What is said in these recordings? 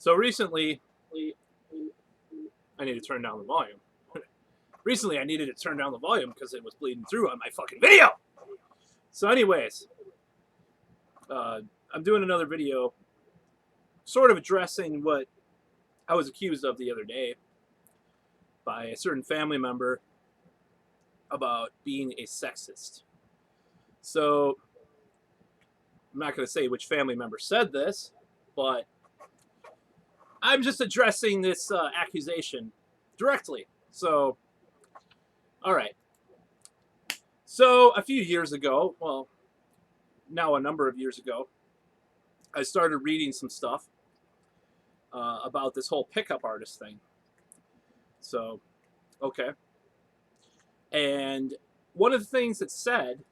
So recently, I need to turn down the volume. Recently, I needed to turn down the volume because it was bleeding through on my fucking video. So, anyways, I'm doing another video, sort of addressing what I was accused of the other day by a certain family member about being a sexist. So, I'm not going to say which family member said this, but I'm just addressing this accusation directly. So, all right. So, a few years ago, well, now a number of years ago, I started reading some stuff about this whole pickup artist thing. So, okay. And one of the things it said,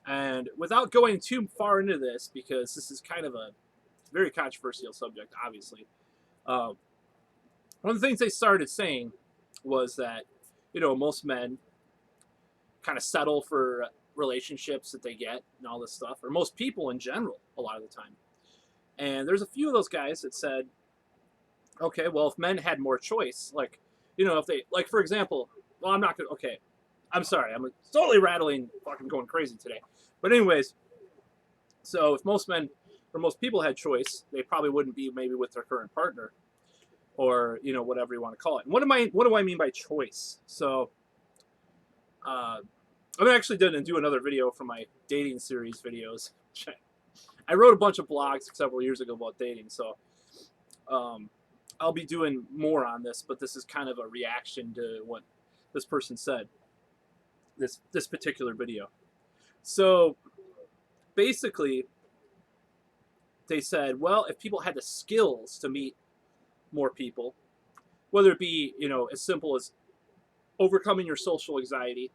and without going too far into this, because this is kind of a very controversial subject, obviously, one of the things they started saying was that, most men kind of settle for relationships that they get and all this stuff, or most people in general, a lot of the time. And there's a few of those guys that said, okay, well, if men had more choice, like, if they, like, for example, well, I'm not going to, okay, I'm sorry, I'm totally rattling, fucking going crazy today. But anyways, so if most men, or most people had choice, they probably wouldn't be maybe with their current partner, or, whatever you want to call it. And what do I mean by choice? So, I'm actually going to do another video for my dating series videos. I wrote a bunch of blogs several years ago about dating, so I'll be doing more on this, but this is kind of a reaction to what this person said, this particular video. So basically, they said, well, if people had the skills to meet more people, whether it be, as simple as overcoming your social anxiety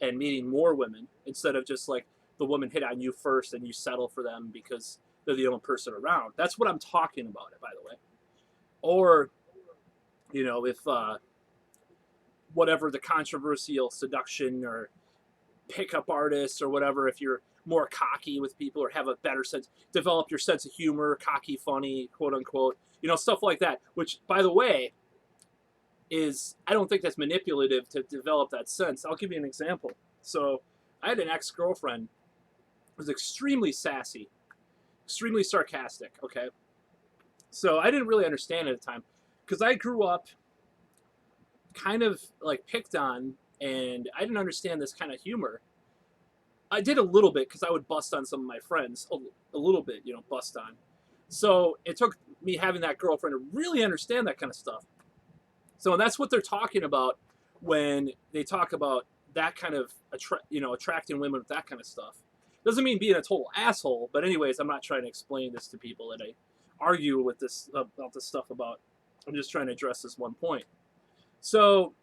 and meeting more women instead of just like the woman hit on you first and you settle for them because they're the only person around. That's what I'm talking about, by the way. Or, if whatever the controversial seduction or pickup artists or whatever, if you're more cocky with people or have a better sense, develop your sense of humor, cocky, funny, quote unquote, stuff like that, which, by the way, I don't think that's manipulative to develop that sense. I'll give you an example. So I had an ex-girlfriend who was extremely sassy, extremely sarcastic, okay? So I didn't really understand at the time because I grew up kind of like picked on, and I didn't understand this kind of humor. I did a little bit because I would bust on some of my friends, a little bit, bust on. So it took me having that girlfriend to really understand that kind of stuff. So that's what they're talking about when they talk about that kind of, attracting women with that kind of stuff. Doesn't mean being a total asshole, but anyways, I'm not trying to explain this to people that I argue with this about this stuff about. I'm just trying to address this one point. So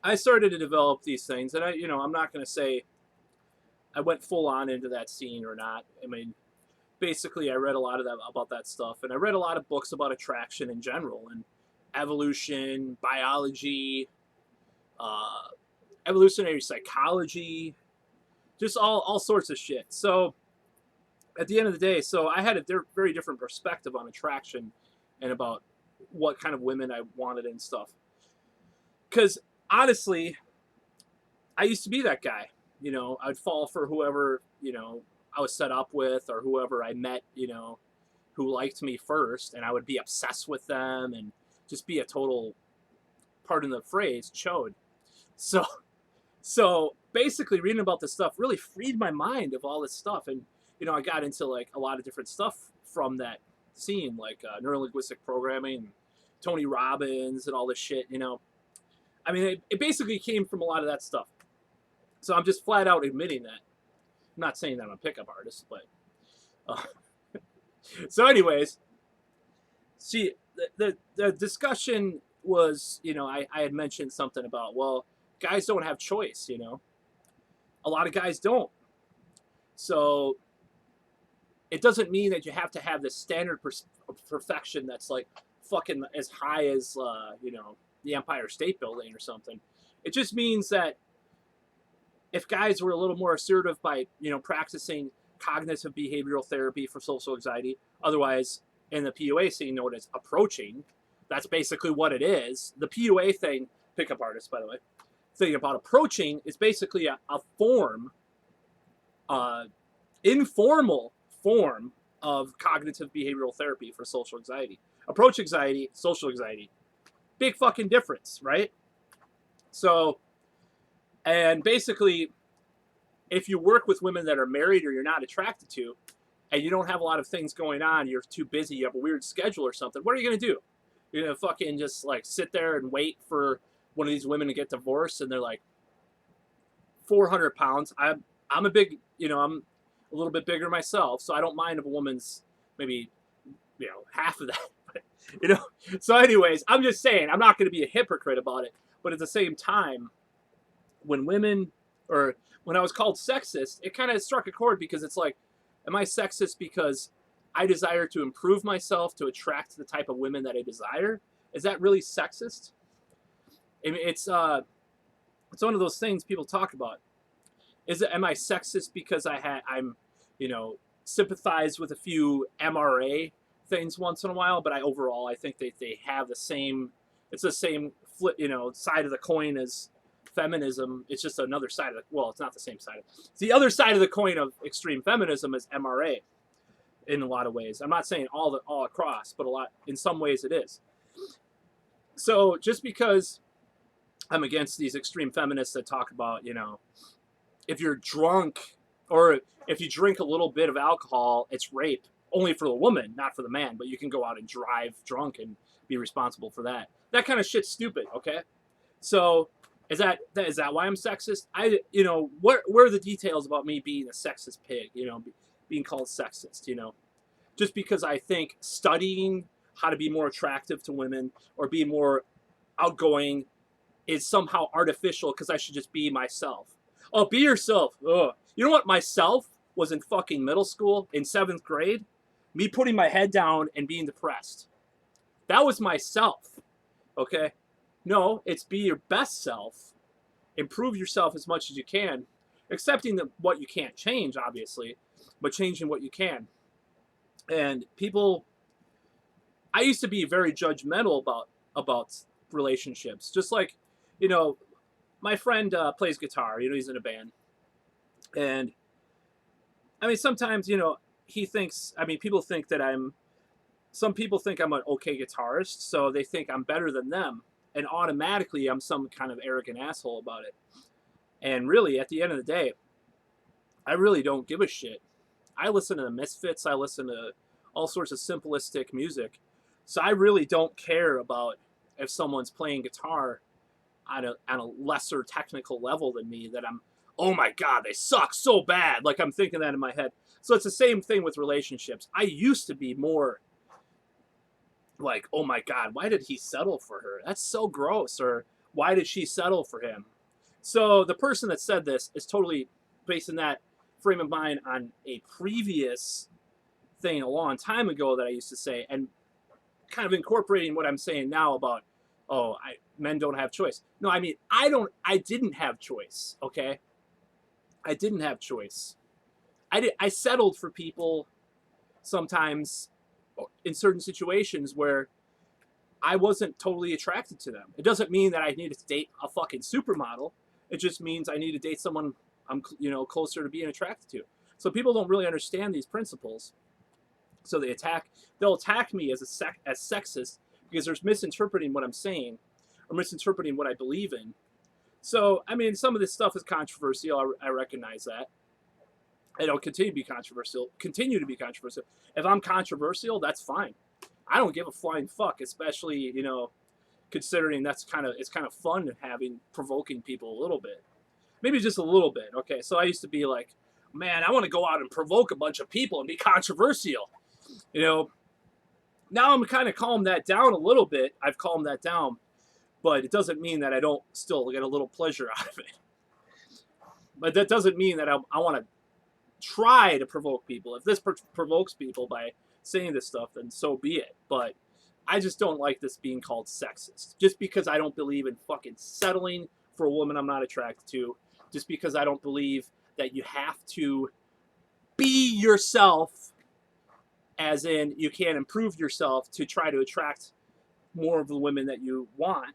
I started to develop these things, and I'm not going to say I went full on into that scene or not. I mean, basically, I read a lot of that about that stuff, and I read a lot of books about attraction in general and evolution, biology, evolutionary psychology, just all sorts of shit. So at the end of the day, so I had a very different perspective on attraction and about what kind of women I wanted and stuff. Because honestly, I used to be that guy. I'd fall for whoever, I was set up with, or whoever I met, who liked me first, and I would be obsessed with them and just be a total, pardon the phrase, chode. So basically reading about this stuff really freed my mind of all this stuff. And, I got into like a lot of different stuff from that scene, like neurolinguistic programming, Tony Robbins and all this shit, I mean, it basically came from a lot of that stuff. So I'm just flat out admitting that. I'm not saying that I'm a pickup artist, but so anyways, see, the discussion was, I had mentioned something about, well, guys don't have choice, a lot of guys don't. So it doesn't mean that you have to have this standard perfection that's like fucking as high as, the Empire State Building or something. It just means that if guys were a little more assertive by, practicing cognitive behavioral therapy for social anxiety, otherwise in the PUA scene know it as approaching. That's basically what it is. The PUA thing, pickup artist, by the way, thing about approaching is basically a form, informal form of cognitive behavioral therapy for social anxiety. Approach anxiety, social anxiety. Big fucking difference, right? So, and basically, if you work with women that are married or you're not attracted to, and you don't have a lot of things going on, you're too busy, you have a weird schedule or something, what are you going to do? You're going to fucking just like sit there and wait for one of these women to get divorced and they're like 400 pounds. I'm a big, I'm a little bit bigger myself, so I don't mind if a woman's maybe, half of that. So anyways, I'm just saying, I'm not going to be a hypocrite about it, but at the same time, when women, or when I was called sexist, it kind of struck a chord, because it's like, am I sexist because I desire to improve myself to attract the type of women that I desire? Is that really sexist? I mean, it's one of those things people talk about. Am I sexist because I'm sympathize with a few MRA things once in a while, but overall I think they have the same. It's the same flip, side of the coin as feminism. It's just another side of it's not the same side. It's the other side of the coin of extreme feminism is MRA. In a lot of ways, I'm not saying all across, but in some ways it is. So just because I'm against these extreme feminists that talk about, if you're drunk or if you drink a little bit of alcohol, it's rape, only for the woman, not for the man, but you can go out and drive drunk and be responsible for that. That kind of shit's stupid, okay? So is that why I'm sexist? Where are the details about me being a sexist pig, being called sexist, just because I think studying how to be more attractive to women or be more outgoing is somehow artificial because I should just be myself. Oh, be yourself. Ugh. You know what myself was in fucking middle school in 7th grade? Me putting my head down and being depressed. That was myself. Okay? No, it's be your best self. Improve yourself as much as you can. Accepting what you can't change, obviously, but changing what you can. And people, I used to be very judgmental about relationships. Just like, my friend plays guitar. He's in a band. And, I mean, sometimes, he thinks, people think that some people think I'm an okay guitarist, so they think I'm better than them. And automatically I'm some kind of arrogant asshole about it. And really, at the end of the day, I really don't give a shit. I listen to the Misfits. I listen to all sorts of simplistic music. So I really don't care about if someone's playing guitar on a lesser technical level than me, that I'm, oh my God, they suck so bad. Like I'm thinking that in my head. So it's the same thing with relationships. I used to be more like, oh my God, why did he settle for her? That's so gross. Or why did she settle for him? So the person that said this is totally basing that frame of mind on a previous thing a long time ago that I used to say, and kind of incorporating what I'm saying now about, men don't have choice. No, I mean, I didn't have choice. Okay. I didn't have choice. I settled for people sometimes in certain situations where I wasn't totally attracted to them. It doesn't mean that I need to date a fucking supermodel. It just means I need to date someone I'm, closer to being attracted to. So people don't really understand these principles. So they'll attack me as sexist because they're misinterpreting what I'm saying or misinterpreting what I believe in. So, I mean, some of this stuff is controversial. I recognize that. It'll continue to be controversial. If I'm controversial, that's fine. I don't give a flying fuck, especially, considering it's kind of fun provoking people a little bit. Maybe just a little bit. Okay, so I used to be like, man, I want to go out and provoke a bunch of people and be controversial. Now I'm kind of calmed that down a little bit. I've calmed that down, but it doesn't mean that I don't still get a little pleasure out of it. But that doesn't mean that I want to try to provoke people. If this provokes people by saying this stuff, then so be it. But I just don't like this being called sexist. Just because I don't believe in fucking settling for a woman I'm not attracted to. Just because I don't believe that you have to be yourself as in you can't improve yourself to try to attract more of the women that you want,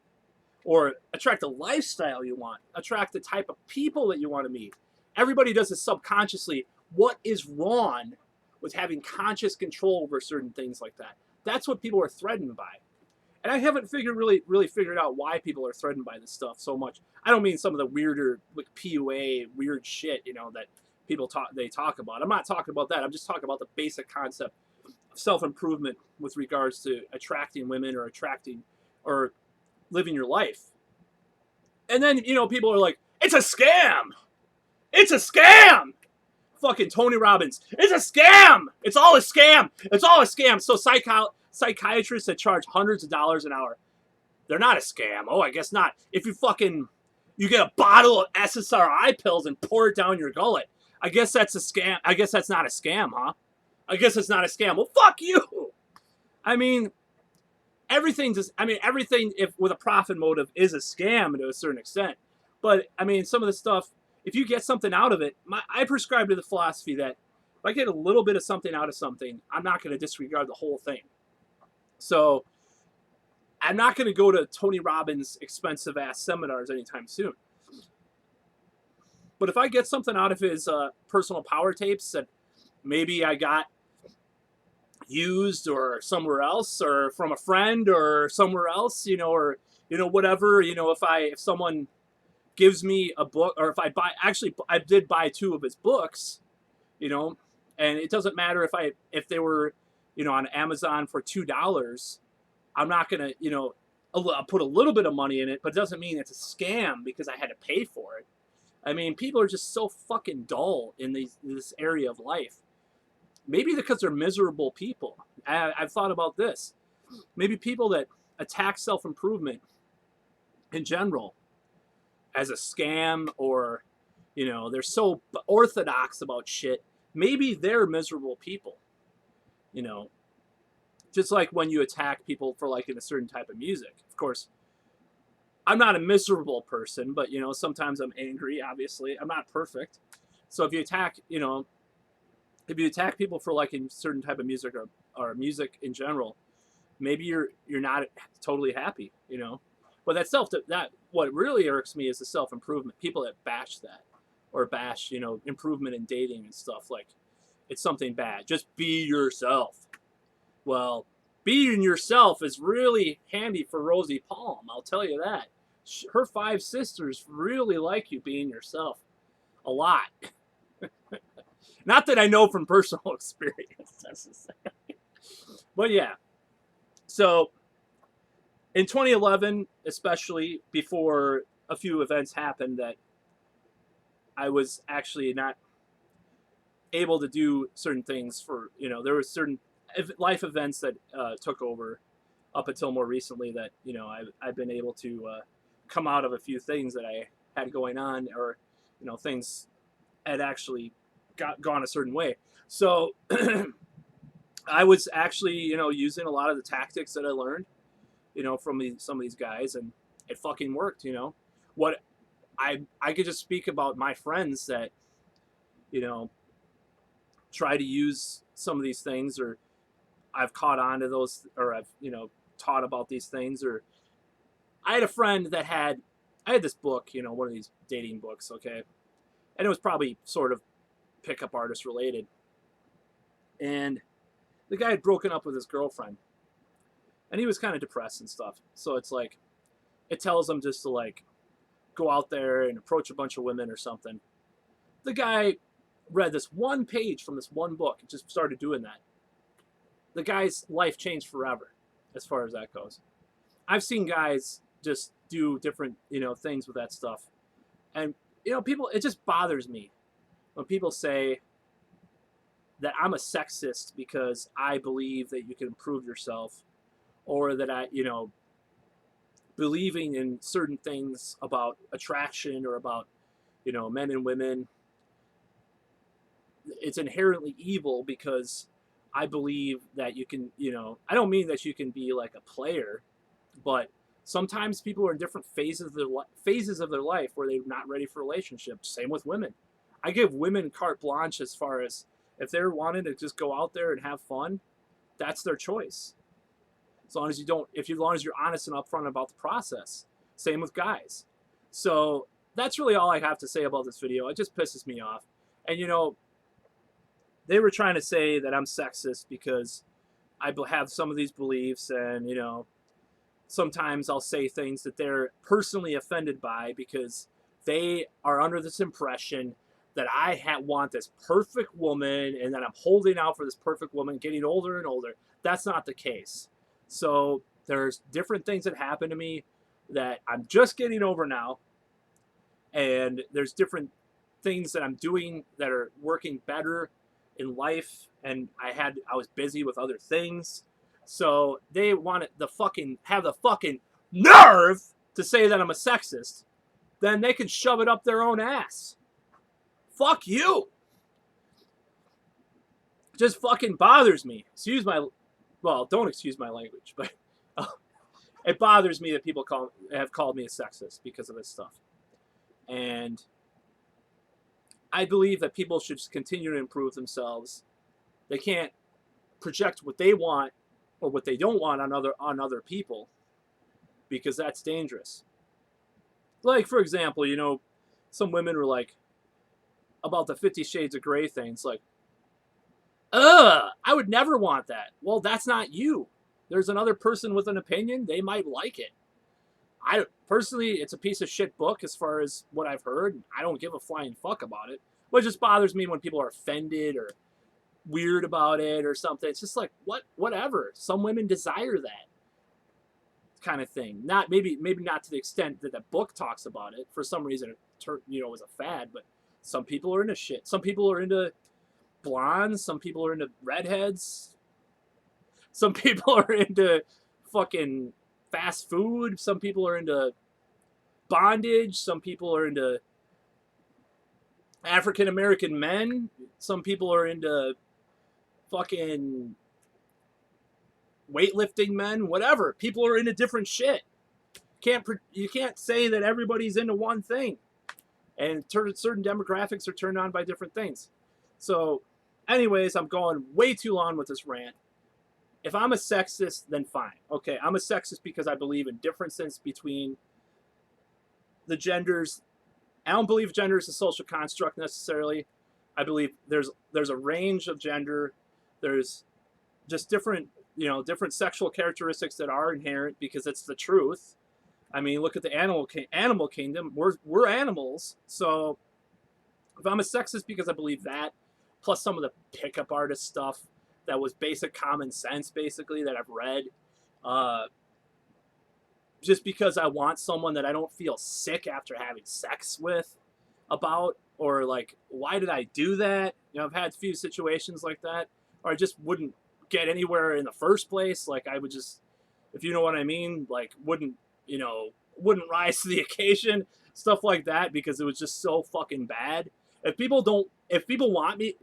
or attract the lifestyle you want, attract the type of people that you want to meet. Everybody does this subconsciously. What is wrong with having conscious control over certain things like that? That's what people are threatened by. And I haven't really figured out why people are threatened by this stuff so much. I don't mean some of the weirder, like PUA, weird shit, that people talk about. I'm not talking about that. I'm just talking about the basic concept of self-improvement with regards to attracting women or living your life. And then, people are like, it's a scam. It's a scam. Fucking Tony Robbins. It's a scam. It's all a scam. It's all a scam. So psychiatrists that charge hundreds of dollars an hour, they're not a scam. Oh, I guess not. If you get a bottle of SSRI pills and pour it down your gullet, I guess that's a scam. I guess that's not a scam, huh? I guess it's not a scam. Well, fuck you. I mean, everything if with a profit motive is a scam to a certain extent. But I mean, some of the stuff, if you get something out of it, I prescribe to the philosophy that if I get a little bit of something out of something, I'm not going to disregard the whole thing. So I'm not going to go to Tony Robbins' expensive ass seminars anytime soon. But if I get something out of his personal power tapes that maybe I got used or somewhere else or from a friend or somewhere else, or whatever, if someone gives me a book, or if I did buy 2 of his books, and it doesn't matter if they were, on Amazon for $2, I'm not gonna, I'll put a little bit of money in it, but it doesn't mean it's a scam because I had to pay for it. I mean, people are just so fucking dull in this area of life. Maybe because they're miserable people. I've thought about this. Maybe people that attack self-improvement in general as a scam, or, they're so orthodox about shit. Maybe they're miserable people. Just like when you attack people for liking a certain type of music. Of course, I'm not a miserable person, but, sometimes I'm angry, obviously. I'm not perfect. So if you attack, people for liking certain type of music or music in general, maybe you're not totally happy, But that what really irks me is the self-improvement. People that bash that, or bash, improvement in dating and stuff, like it's something bad. Just be yourself. Well, being yourself is really handy for Rosie Palm, I'll tell you that. Her 5 sisters really like you being yourself a lot. Not that I know from personal experience necessarily. But yeah. So in 2011, especially, before a few events happened that I was actually not able to do certain things for, there were certain life events that took over up until more recently that, I've been able to come out of a few things that I had going on, or, things had actually gone a certain way. So I was actually, using a lot of the tactics that I learned, from some of these guys, and it fucking worked. What I could just speak about my friends that, try to use some of these things, or I've caught on to those, or I've, taught about these things. Or I had a friend that I had this book, one of these dating books, okay? And it was probably sort of pickup artist related. And the guy had broken up with his girlfriend. And he was kind of depressed and stuff. So it's like, it tells him just to like go out there and approach a bunch of women or something. The guy read this one page from this one book and just started doing that. The guy's life changed forever as far as that goes. I've seen guys just do different, things with that stuff. And, people, it just bothers me when people say that I'm a sexist because I believe that you can improve yourself, or that I, believing in certain things about attraction or about, men and women, it's inherently evil because I believe that you can, I don't mean that you can be like a player, but sometimes people are in different phases of their life where they're not ready for relationships. Same with women. I give women carte blanche as far as if they're wanting to just go out there and have fun, That's their choice. As long as you don't, as long as you're honest and upfront about the process. Same with guys. So that's really all I have to say about this video. It just pisses me off. And you know, they were trying to say that I'm sexist because I have some of these beliefs, and you know, sometimes I'll say things that they're personally offended by because they are under this impression that I want this perfect woman and that I'm holding out for this perfect woman, getting older and older. That's not the case. So there's different things that happen to me that I'm just getting over now. And there's different things that I'm doing that are working better in life. And I was busy with other things. So they wanted have the fucking nerve to say that I'm a sexist. Then they can shove it up their own ass. Fuck you. It just fucking bothers me. Don't excuse my language, but it bothers me that people have called me a sexist because of this stuff. And I believe that people should just continue to improve themselves. They can't project what they want or what they don't want on other people, because that's dangerous. Like, for example, you know, some women were like, about the 50 Shades of Grey thing, it's like, I would never want that. Well, that's not you. There's another person with an opinion. They might like it. Personally, it's a piece of shit book as far as what I've heard. I don't give a flying fuck about it. But it just bothers me when people are offended or weird about it or something. It's just like, whatever. Some women desire that kind of thing. Maybe not to the extent that the book talks about it. For some reason, it was a fad. But some people are into shit. Some people are into blondes. Some people are into redheads. Some people are into fucking fast food. Some people are into bondage. Some people are into African American men. Some people are into fucking weightlifting men. Whatever. People are into different shit. You can't say that everybody's into one thing. And certain demographics are turned on by different things. So, anyways, I'm going way too long with this rant. If I'm a sexist, then fine. Okay, I'm a sexist because I believe in differences between the genders. I don't believe gender is a social construct necessarily. I believe there's a range of gender. There's just different sexual characteristics that are inherent because it's the truth. I mean, look at the animal kingdom. We're animals. So if I'm a sexist because I believe that, plus some of the pickup artist stuff that was basic common sense, basically, that I've read, just because I want someone that I don't feel sick after having sex with about, or like, why did I do that? You know, I've had a few situations like that, or I just wouldn't get anywhere in the first place. Like, I would just, if you know what I mean, like, wouldn't rise to the occasion, stuff like that, because it was just so fucking bad. If people want me,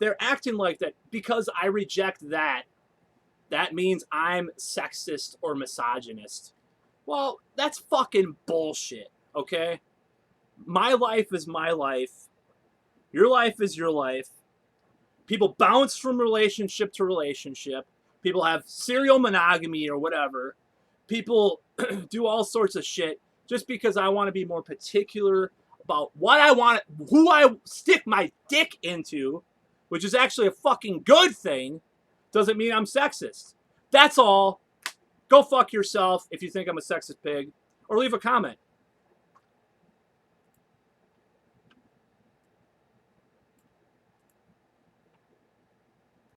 they're acting like that because I reject that means I'm sexist or misogynist. Well, that's fucking bullshit, okay? My life is my life. Your life is your life. People bounce from relationship to relationship. People have serial monogamy or whatever. People do all sorts of shit just because I want to be more particular about what I want, who I stick my dick into, which is actually a fucking good thing, doesn't mean I'm sexist. That's all. Go fuck yourself if you think I'm a sexist pig, or leave a comment.